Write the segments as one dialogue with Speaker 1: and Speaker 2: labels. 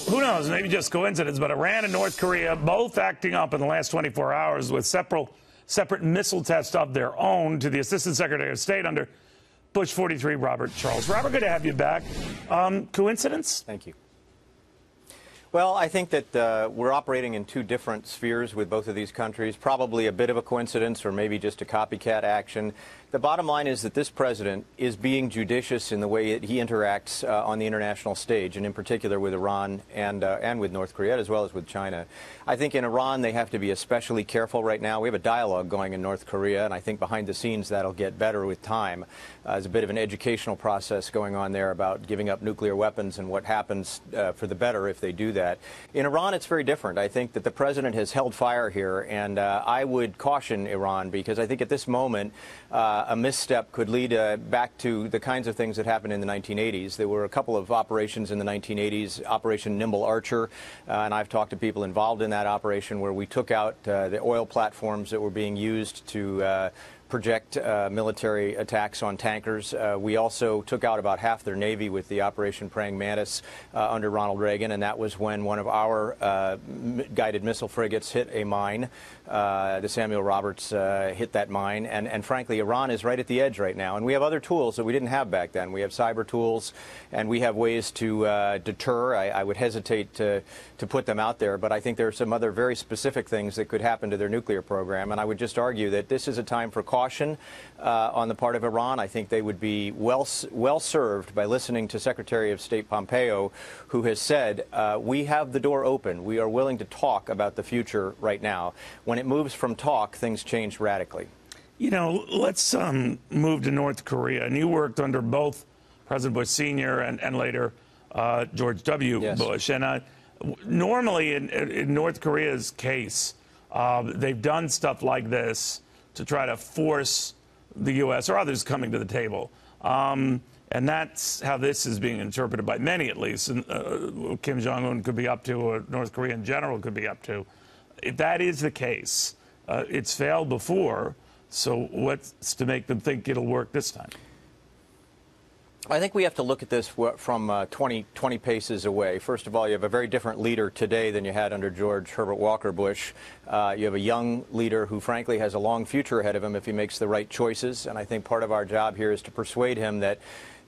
Speaker 1: who knows, maybe just coincidence, but Iran and North Korea both acting up in the last 24 hours with separate missile tests of their own to the Assistant Secretary of State under Bush 43, Robert Charles. Robert, good to have you back. Coincidence?
Speaker 2: Thank you. Well, I think that we're operating in two different spheres with both of these countries, probably a bit of a coincidence or maybe just a copycat action. The bottom line is that this president is being judicious in the way that he interacts on the international stage, and in particular with Iran and with North Korea, as well as with China. I think in Iran they have to be especially careful right now. We have a dialogue going in North Korea, and I think behind the scenes that'll get better with time. There's a bit of an educational process going on there about giving up nuclear weapons and what happens for the better if they do that. In Iran, it's very different. I think that the president has held fire here, and I would caution Iran, because I think at this moment a misstep could lead back to the kinds of things that happened in the 1980s. There were a couple of operations in the 1980s, Operation Nimble Archer, and I've talked to people involved in that operation, where we took out the oil platforms that were being used to project military attacks on tankers. We also took out about half their Navy with the Operation Praying Mantis under Ronald Reagan, and that was when one of our guided missile frigates hit a mine. The Samuel Roberts hit that mine, and frankly, Iran is right at the edge right now. And we have other tools that we didn't have back then. We have cyber tools, and we have ways to deter. I would hesitate to put them out there, but I think there are some other very specific things that could happen to their nuclear program, and I would just argue that this is a time for caution on the part of Iran. I think they would be well served by listening to Secretary of State Pompeo, who has said, we have the door open. We are willing to talk about the future right now. When it moves from talk, things change radically.
Speaker 1: You know, let's move to North Korea. And you worked under both President Bush Sr. and later George W.
Speaker 2: Yes.
Speaker 1: Bush. And normally in North Korea's case, they've done stuff like this to try to force the U.S. or others coming to the table. And that's how this is being interpreted by many, at least. And, Kim Jong-un could be up to, or North Korea in general could be up to. If that is the case, it's failed before, so what's to make them think it'll work this time?
Speaker 2: I think we have to look at this from 20 paces away. First of all, you have a very different leader today than you had under George Herbert Walker Bush. You have a young leader who, frankly, has a long future ahead of him if he makes the right choices. And I think part of our job here is to persuade him that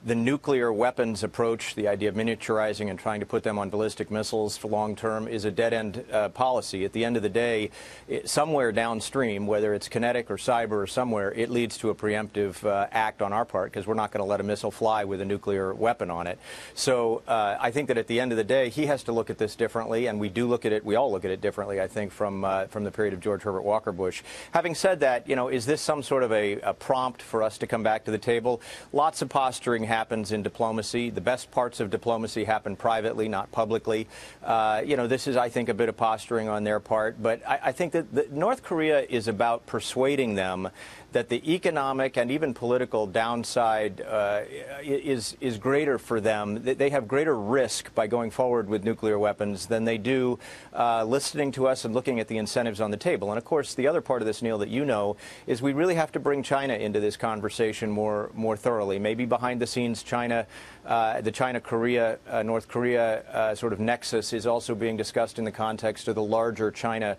Speaker 2: the nuclear weapons approach, the idea of miniaturizing and trying to put them on ballistic missiles for long term, is a dead-end policy. At the end of the day, somewhere downstream, whether it's kinetic or cyber or somewhere, it leads to a preemptive act on our part, because we're not going to let a missile fly with a nuclear weapon on it. So I think that at the end of the day, he has to look at this differently, and we do look at it, we all look at it differently, I think, from the period of George Herbert Walker Bush. Having said that, you know, is this some sort of a prompt for us to come back to the table? Lots of posturing happens in diplomacy. The best parts of diplomacy happen privately, not publicly. You know, this is, I think, a bit of posturing on their part. But I think that North Korea is about persuading them that the economic and even political downside is greater for them. They have greater risk by going forward with nuclear weapons than they do listening to us and looking at the incentives on the table. And, of course, the other part of this, Neil, that you know, is we really have to bring China into this conversation more thoroughly. Maybe behind the scenes, China, the China-Korea, North Korea sort of nexus is also being discussed in the context of the larger China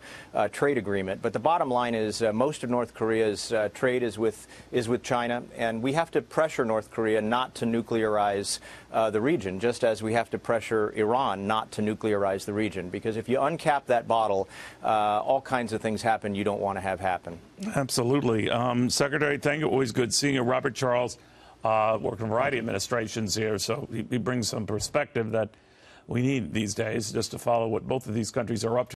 Speaker 2: trade agreement. But the bottom line is most of North Korea's trade is with China, and we have to pressure North Korea not to nuclearize the region, just as we have to pressure Iran not to nuclearize the region. Because if you uncap that bottle, all kinds of things happen you don't want to have happen. Absolutely.
Speaker 1: Secretary, thank you. Always good seeing you. Robert Charles, worked in a variety of administrations here, so he brings some perspective that we need these days just to follow what both of these countries are up to.